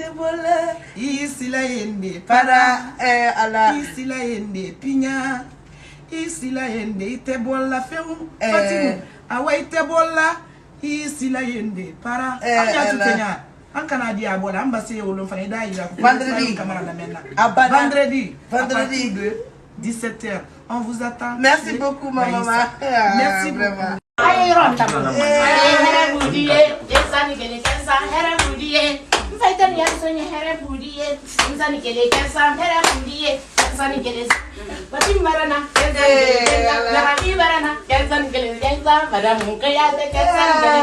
tebola isila yende para ala isila yende pinya isila yende tebola feu Fatima awai tebola isila yende para anya tutenya an kana dia bola an basse wolon fane da ila vendredi camarade maintenant vendredi 17h on vous attend. Merci beaucoup maman. Merci vraiment. Aye ronta mo. Aye here budiye, desani gele kensa here budiye. Mfaita ni yaso ni here budiye. Insani gele kensa here budiye. Insani gele. Bati marana, kensa gele. Marani marana, kensa gele kensa. Madam kaya te kensa gele.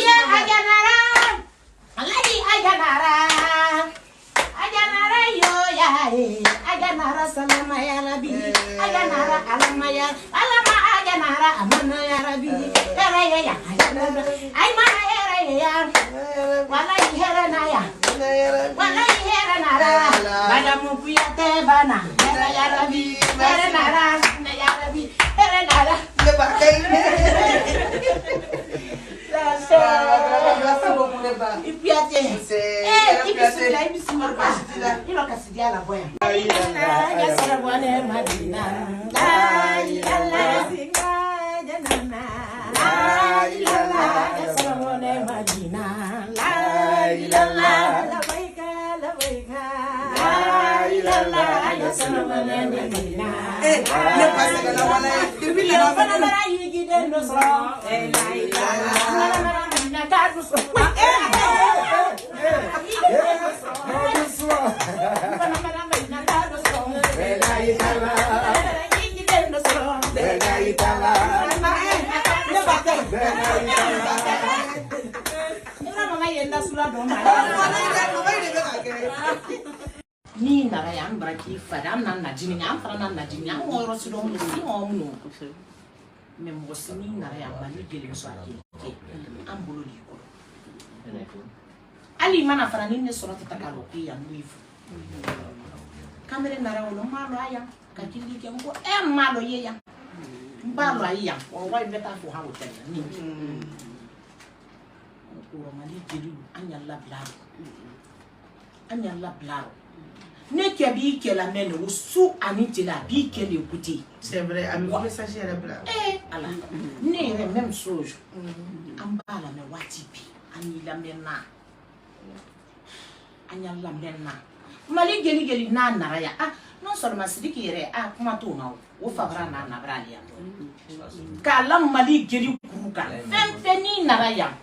Ya ajanara. Alai ajanara. Ajanara yo ya. Ajanara salama ya nabi. Ajanara alama ya. Alama ajanara amana ya rabi. Era ya. Ay mana era ya. Wallahi hera na ya. Wallahi hera na ra. Madamu kuyate bana. Era ya rabi. Hera na ra. Ya rabi. Hera na ra. Le bakay. Merci beaucoup les bas. Et puis ni nara yang berarti fadam nan najini yang fana nan najini yang orang sudah mesti ngomong memang sini nara yang balik geli suatu ambulu di kor ali mana fana ni surat takaloki yang wifu kamera nara ulo malo ayang kakili yang ko malo ye yang malo ayang orang beta fu ha hotel ni ko mali geli anya la blaro ne qui habille qui la mène au sous aniti la bi qui l'écouter c'est vrai ami ko message la bla ala ne même chose ambala me watipi ani la mena anya la mena mali geli na naraya non seulement sidiki yere kuma to ma o fabra na bralia kala mali geli kuruka feni naraya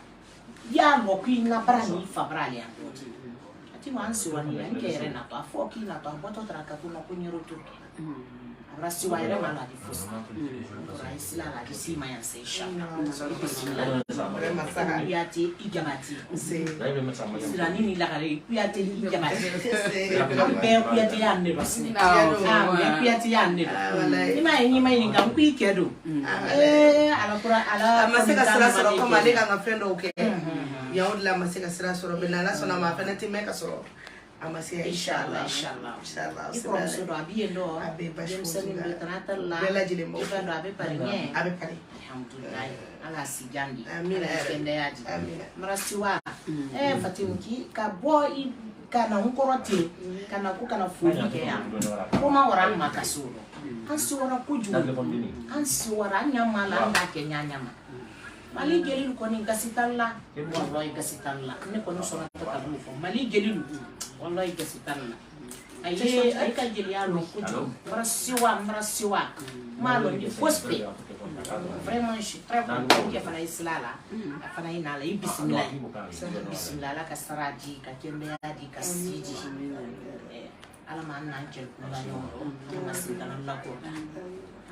ya lokwi na brani fabralia ti wansi wani yankere na to afoki na to boto traka kuno kunyiro tuki abrasi wa ire mala di fusa rais la la kisima ya seisha yati igamati sila nini la kare yati igamati be yati ya ne basni be yati ya ne ni mai ngam ku ikedo ala kura ala masika sala sala ko mali ka ngafendo okay yaud la masika sira soro benala sona ma fenati meka soro amasia inshallah iko so do abi ndo abe basho seni betrata la bela jile mo ifa do abe parinye abe pari alhamdulillah ala sijandi amina kende yaji amina marasiwa fatimki ka boy kana unkoroti kana ku kana fuki ke ya kuma wara makasuro ansiwara kuju ansiwara nyamala ndake nyanyama mali gelilu koni gasitalla wallahi gasitalla ne kono sona to kabufu mali gelilu wallahi gasitalla ay ka jeli ya lo kuju marasiwa malo ni fospe vraiment je suis très content que fana islala fana inala bismillah la kasaraji ka kende di kasiji ala man nan jel ko la yo masitana la ko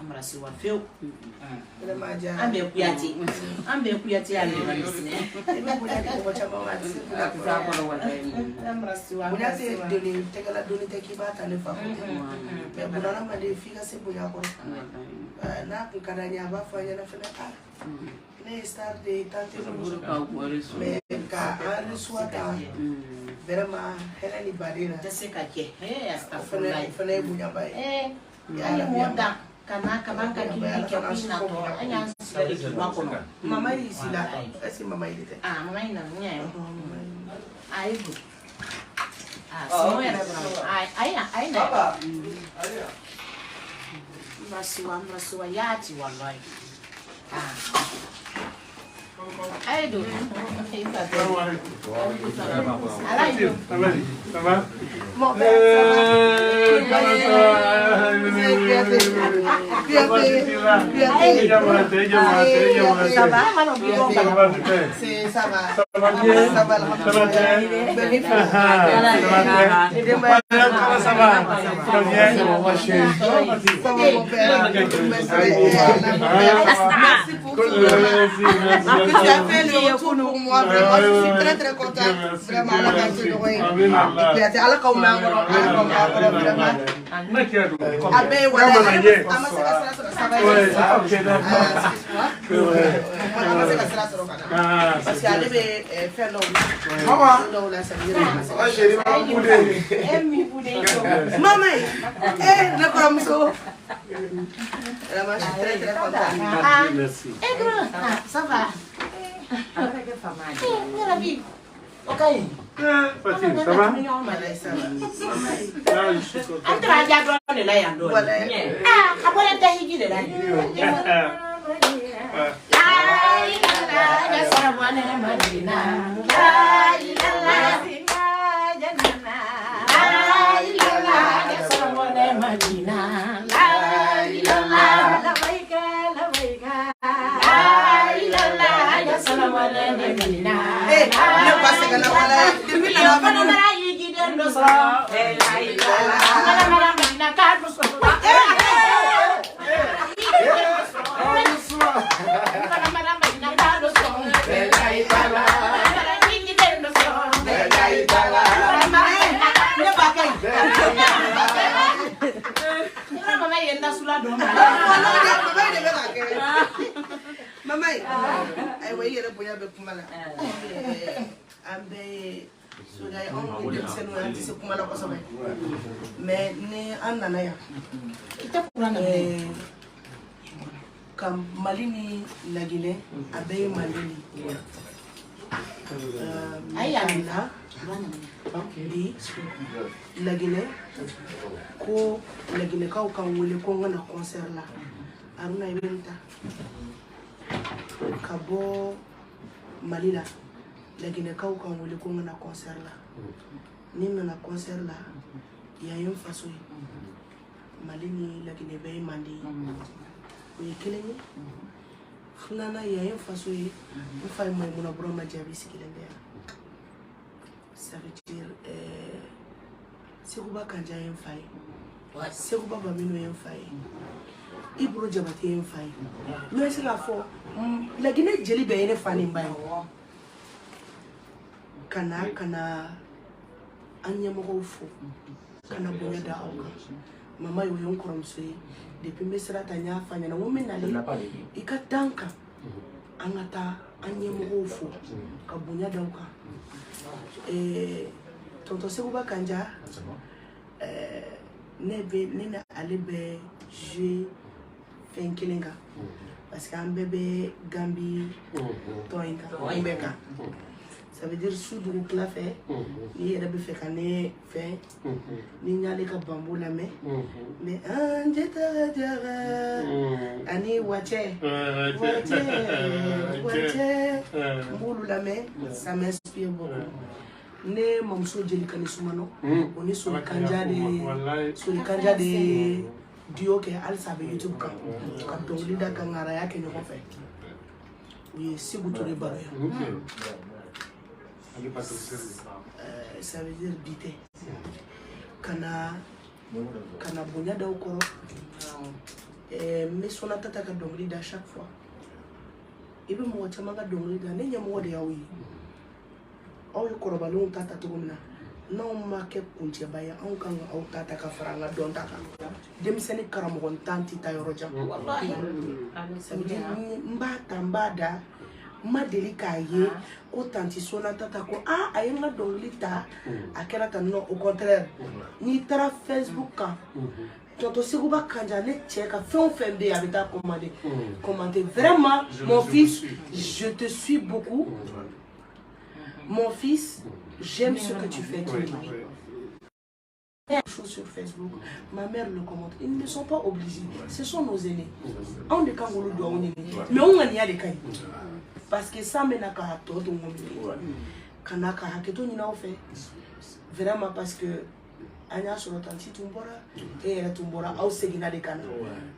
amra si wa feu ambe kuyati ande banisne ko chama wati za ko wala amra si wa bunate doni tegala doni tekibata ne fa me bunana made fika se bunya ko na kukadanya ba fanya na fena ne star de tante me ka ani suata vraiment helani badina jaseka ke astagfirullah fena bunya bai ya moda kana kabanka kili ke pina to anya sari wako mama isila esi mama ilite mama ina nya aibu Semua yang ayah. Merasua yati wallahi. Ayo. Alaikum. Ça va? Mon Tu as fait le retour pour moi, vraiment, je suis très très contente. Vraiment, à la gâteau de Roy. Et puis, à la Kauma, vraiment. Ah ben voilà, ça va parce qu'elle devait faire l'eau. Maman, le chromso. Vraiment, je suis très très contente. Merci. Ça va? La vie. Ok. Fatim, ça va? Ça Je suis content. Entre à Diablo, le laïc. Voilà. Ah, après la taille, il est là. Maman, ay way yere boya be kumala. Ambe suday on de senu anti se kumala ko sobe. Mais ni anana ya. Kita kurana kam malini lagile abe malini. Ayana di lagile ko lagile ka o kan wele ko ngana concert la. Aruna ibenta. Kabo Malila lagine ka kan wele ko ngana concert la ni na concert la ya yon faso malini lagine be mandi o yekeleni khulana ya yon faso o fay moy mona bro ma jabi sikilende ça veut dire Sekouba kanja yon fay Sekouba bamino yon fay Ibro jabate yon fay mais c'est la fois la Guinée jeli be ene fani mbay kana anya mo fo kana bonya da awka mama yo yon koromso depuis mesra tanya fanya na women na le ikatanka angata anya mo fo ka bonya da awka tonto Sekouba kanja nena alebe jouer Fenkelenga parce qu'un bébé Gambi Toinka ça veut dire sous du la fait ni era be fait kané fait ni nyale ka bambu la mais anjeta jara ani wache mbulu la mais ça m'inspire beaucoup ne mamso jeli kanisumano oni sur le kanja de Dio ke al sabe YouTube kan don lida kan ngara yake ne ko fe oui si vous tourez barre ça veut dire bité kana bonya da okoro mais sona tata ka don lida chaque fois ibe mo chama ka don lida ne nyamo de yawi o yokoro balon tata to gomna non ma ke kunche baya an kan au tata ka faranga don tata dem seni karamogon tanti tayoro jam wallahi mbada madelika ye ko tanti sona tata ko ayenga donglita akela tan no au contraire ni tara Facebook ka Tonton Sekouba kanja ne cheka fait be habita commander vraiment mon fils je te suis beaucoup mon fils j'aime ce que tu fais Chose sur Facebook, ma mère le commente. Ils ne sont pas obligés. Ce sont nos aînés. On est quand on doit on est. Mais on a les cas. Parce que ça mène à tout le monde. Kanaka haketo ni na fait. Vraiment parce que anya sur le temps si tumbora et elle tumbora au segina de kana.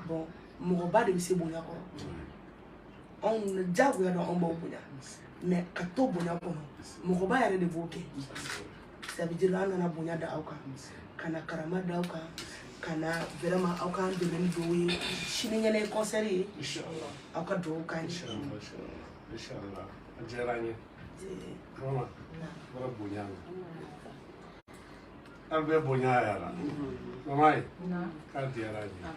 Bon, mon ba de se bonya ko. On jago ya do on ba bonya. Mais kato bonya ko. Mon ba ya de voter. Ça veut dire là on a bonya da auka. Kana karama da auka. Kana vraiment auka de même doé. Chini ngene concert yi. Inshallah. Auka do auka inshallah. Inshallah. Ajaranya. Mama. Bara bonya. Albe bonya ya la. Mama. Na. Ka diaranya.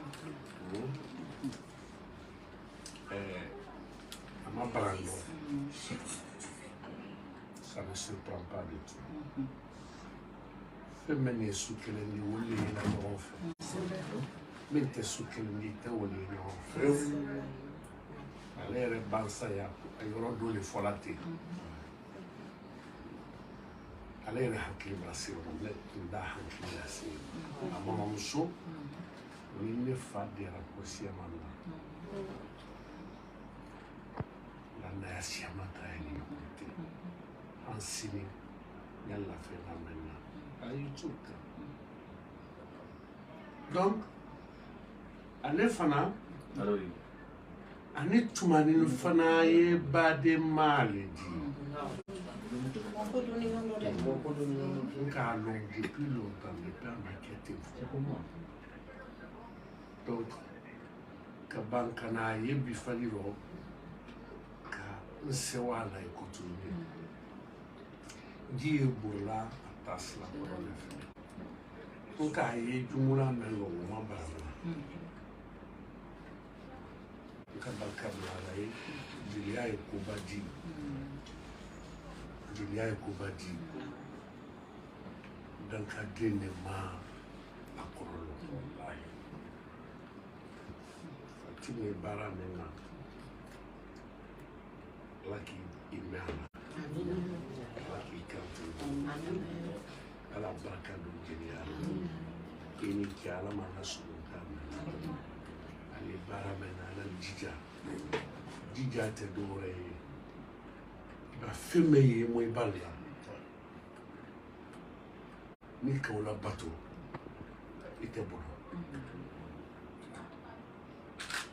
À ma brando. Ça ne surprend pas du tout. Femene sukelendi wole na nofe. Mente sukelendi te wole na nofe. Alere bansa ya ayoro dole folate. Alere hakili brasi wole nda hakili brasi. Amama muso ni ne fa de rakosia manda. La nation matérielle en signe yalla fait la maintenant à YouTube. Donc ane fana ane tumani fana ye bade mali donc à long depuis longtemps depuis un marketing donc kabankana ye bifaliro Nsewala ikutumia ndiye burla atasla problème nka ye jumula melo mabara nka bakabla ye dilia ekubadi donc adene ma akorolo wallahi fatine bara mena laki imana laki kantu ala baraka do jeniya ini ki ala mana suluka ali baramena ala jija te dore ba feme ye moy balla ni ka wala bato ite bono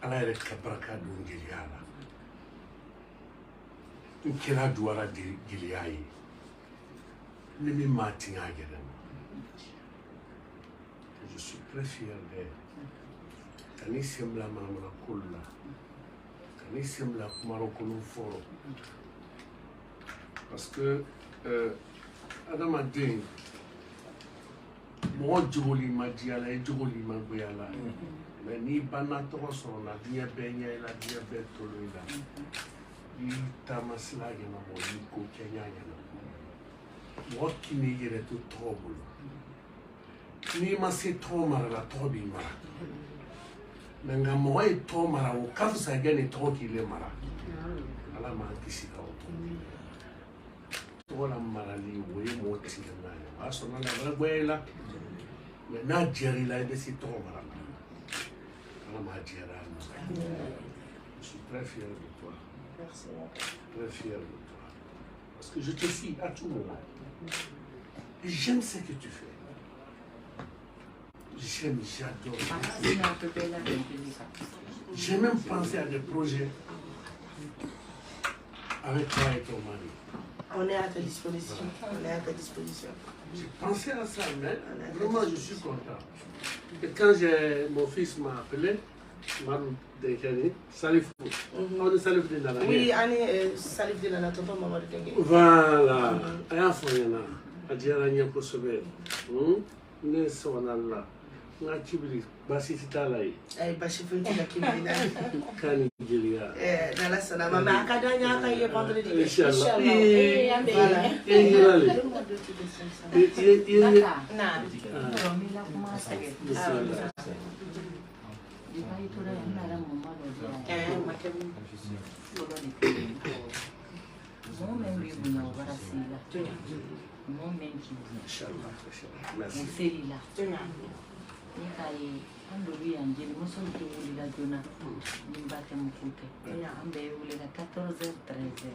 ala re ka baraka do jeniya kira duwara de giliyayi ne mi matin agere je suis très fier d'elle kani sembla mamra kulla kani sembla kumaro kulu foro parce que adama den mo jogoli ma diala e jogoli ma boyala mais ni banna to so na dia benya la dia betolo ila tamasila gena mo ko kenya gena mo kini yere to trouble ni ma se to mara la to bi mara nanga mo e to mara o kafsa gene to ki le mara ala ma kisi ka o to la mara li we mo ti na aso na la gwela na jeri la de si to mara ala ma jera je suis très fier de toi. Merci. Très fier de toi. Parce que je te suis à tout moment. Et j'aime ce que tu fais. J'aime, j'adore. J'ai même pensé à des projets avec toi et ton mari. On est à ta disposition. J'ai pensé à ça, mais vraiment je suis content. Et quand mon fils m'a appelé, Marou Dekani, Salif. On est Salif de Nana. Oui, on Salif de Nana, tonton maman de Dengue. Voilà. Aya Foyana, Adjara Nyakosobe. Ne Sonala. Nga Chibri, Basi Titalai. Ay, Basi Fintila Kimina. Kani Gilia. Nala Sana, Mama Akadanya, Kaye Vendredi. Inshallah. Voilà. moment qui Inch'Allah. Merci. Celui-là. Ni kai ando bi angeli mo son to wuli la dona ni batte mo kote ambe wuli la 14h 13h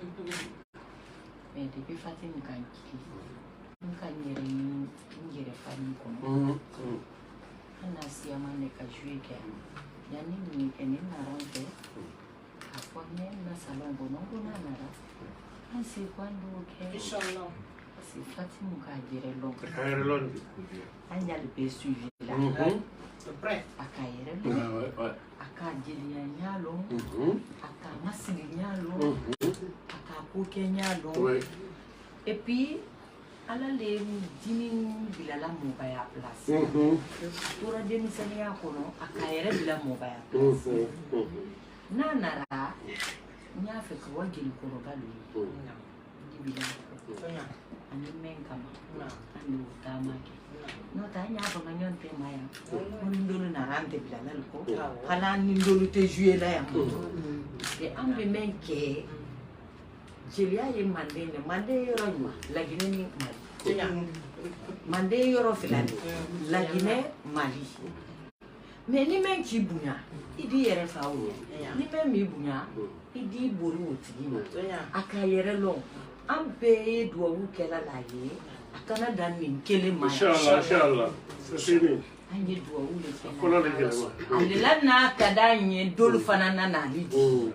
mais depuis Fatim kan ki kan nyere fani ko ana siama ne ka jouer ke yani ni ene na ronte afwa ne na salon bono na nara ansi quando ke inshallah si Fatim ka jere long anya le pe suivi là prêt akayere akajili nyalo akamasili nyalo akakuke nyalo et puis ala le dini bilala mobaya place tura demi sania kono akayere bila mobaya place nanara nya fe ko wagili ko robalu dibila ani menkama ani utamake no tanya ba manyon te maya ndolu na rante bila nalko kana ndolu te jouer la ya e ambe menke jelia ye mande yoro ma lagine ni mali mande yoro filani lagine mali me ni menki bunya idi yere fa wo ni me mi bunya idi boru otigina akayere lo ambe do wu kela la ye akana dan min kele ma Inshallah. C'est fini. anye do wu le kela Kono le kele ma. alila na kadanye dolu fanana na lidi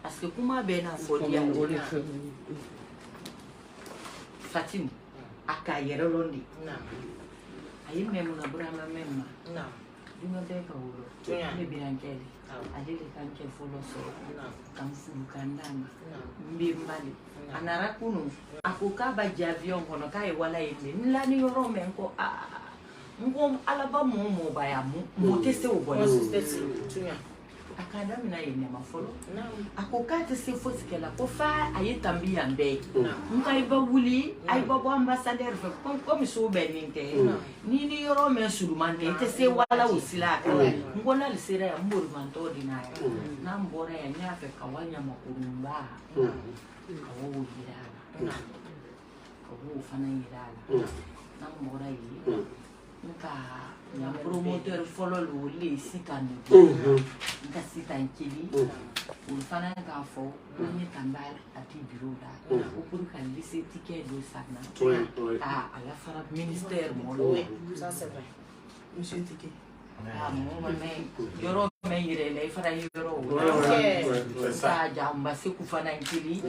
parce que kuma be na fodi ya Fatim akayere londi ayi memu na burama memma duma be ka wuro ne birankeli adele kanke folo so kamfulu kandana mbimbali anara kunu akukaba javion kono kai wala yende nlani yoro menko ngo alaba mo baya mo tese oboya tunya akada mina yene mafolo akukate se fosikela ko fa ayitambi yambe nkai ba wuli ay ba bo ambassadeur fe comme so be ninte ni yoro men sulumande tese wala usila ngona lisira ya mburu manto dinaya na mbora ya nyafe kawanya makurumba awo yirala awo fana yirala na mbora yi nka na promoteur folo lo le sikanu nka sitankili ulfana ka fo ni tambal ati bureau da o pour kan lycée ticket do sana ala fara ministère mo lo ça c'est vrai monsieur ticket mo mais yoro me yirele fara yoro sa jamba se ku fana nkili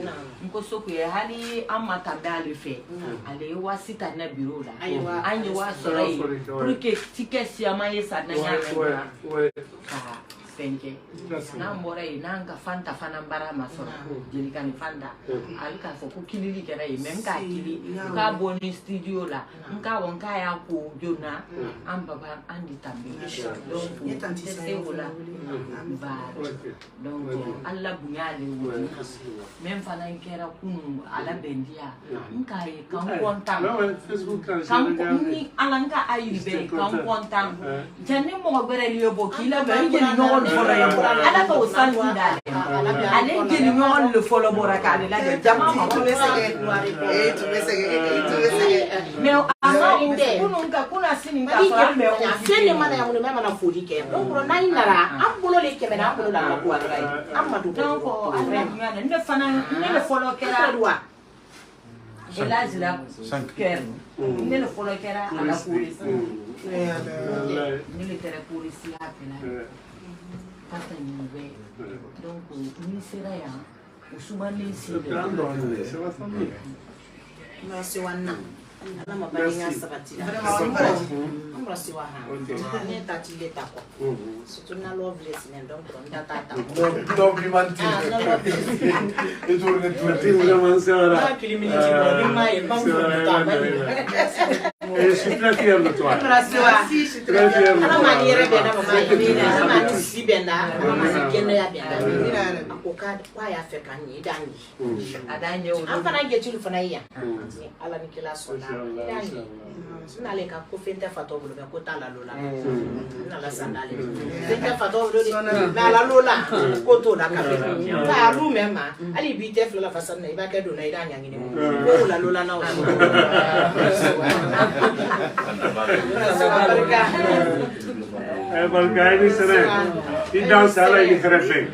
nko soko ya hali amma tambal fe ale wa sita na bureau da anye wa sorai pour que ticket si amaye sana nya fenke na mbora inanga fanta fana mbara masona jelikani fanta alika fo ku kilili kera yi même ka kili ka boni studio la nka wonka ya ko jona ambaba andi tambe donc c'est wala va donc alla bunyale woni même fana kera kunu ala bendia nka yi kan kontan kan ni alanka ayribe kan kontan janne mo gbere liyo kila ba ngeli no ala ko sanni dale ale ngeli ñol le folo boraka de la jama ma ko sege tu sege mais ama inde kuna sini ka fa me o sene mana ya mun me mana fodi ke donc ro nay nara am bolo le ke me na bolo la ko ala amma du donc ala ñana ne fana ne le folo kera doa ela zila ker ne le folo kera ala polisi ne le tere polisi apela pata nyumbe donc ministère ya usumani si c'est la famille merci wana ala mabalinga sabati merci wana ne tati le tako surtout na loveless ne donc ndata donc limanti et tourne vraiment c'est vrai je suis très fier de toi. Merci. Très bien. Ala ma ni yɛrɛ bɛn na mama ye. Ala ma ni si bɛn na. Ala ma ni kɛnɛya bɛn na. A ko k'a y'a fɛ ka ɲɛ i d'a ɲɛ. A d'a ɲɛ o. An fana jɛtulu fana ye yan. Ala ni kila sɔnna. I d'a ɲɛ. N'ale ka ko fɛn tɛ fatɔ bolo mɛ ko t'a la lola. N'ala san n'ale. Fɛn tɛ fatɔ bolo de. Mais ala lola ko t'o la ka fɛ. Nka a lu mɛ ma hali bi tɛ fila la fasa na i b'a kɛ donna i d'a ɲangini ma. Ko la lola n'aw. Barka ini sere. Idan sala ini kerefe.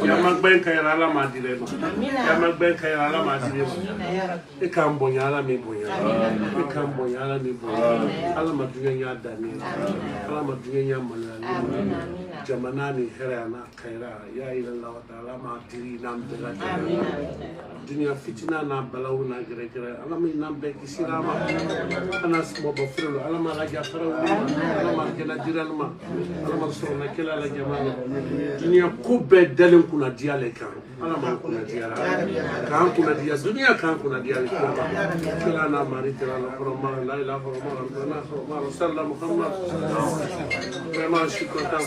Ya magben kaya ala ma dire no. Ya magben kaya ala ma dire no. Ikam bonya ala mi bonya. Ikam bonya ala mi bonya. Ala ma dunya ya dani. Ala ma dunya ya malali. Jamana ni hera na kaira ya ila Allah taala ma diri nam de la. Dunya fitina na balawu na gere gere. Ala mi nam be kisirama. Ana smo bo frelo. Ala ma la jafara. Ala ma kena diralma. Ala ma sona kela la jamana. Dunia kube dalen kuna diale kan ala ma kuna diala kan kuna dia dunia kan kuna diale kila na mari tela la forma la ilaha illallah sallallahu muhammad vraiment je suis content.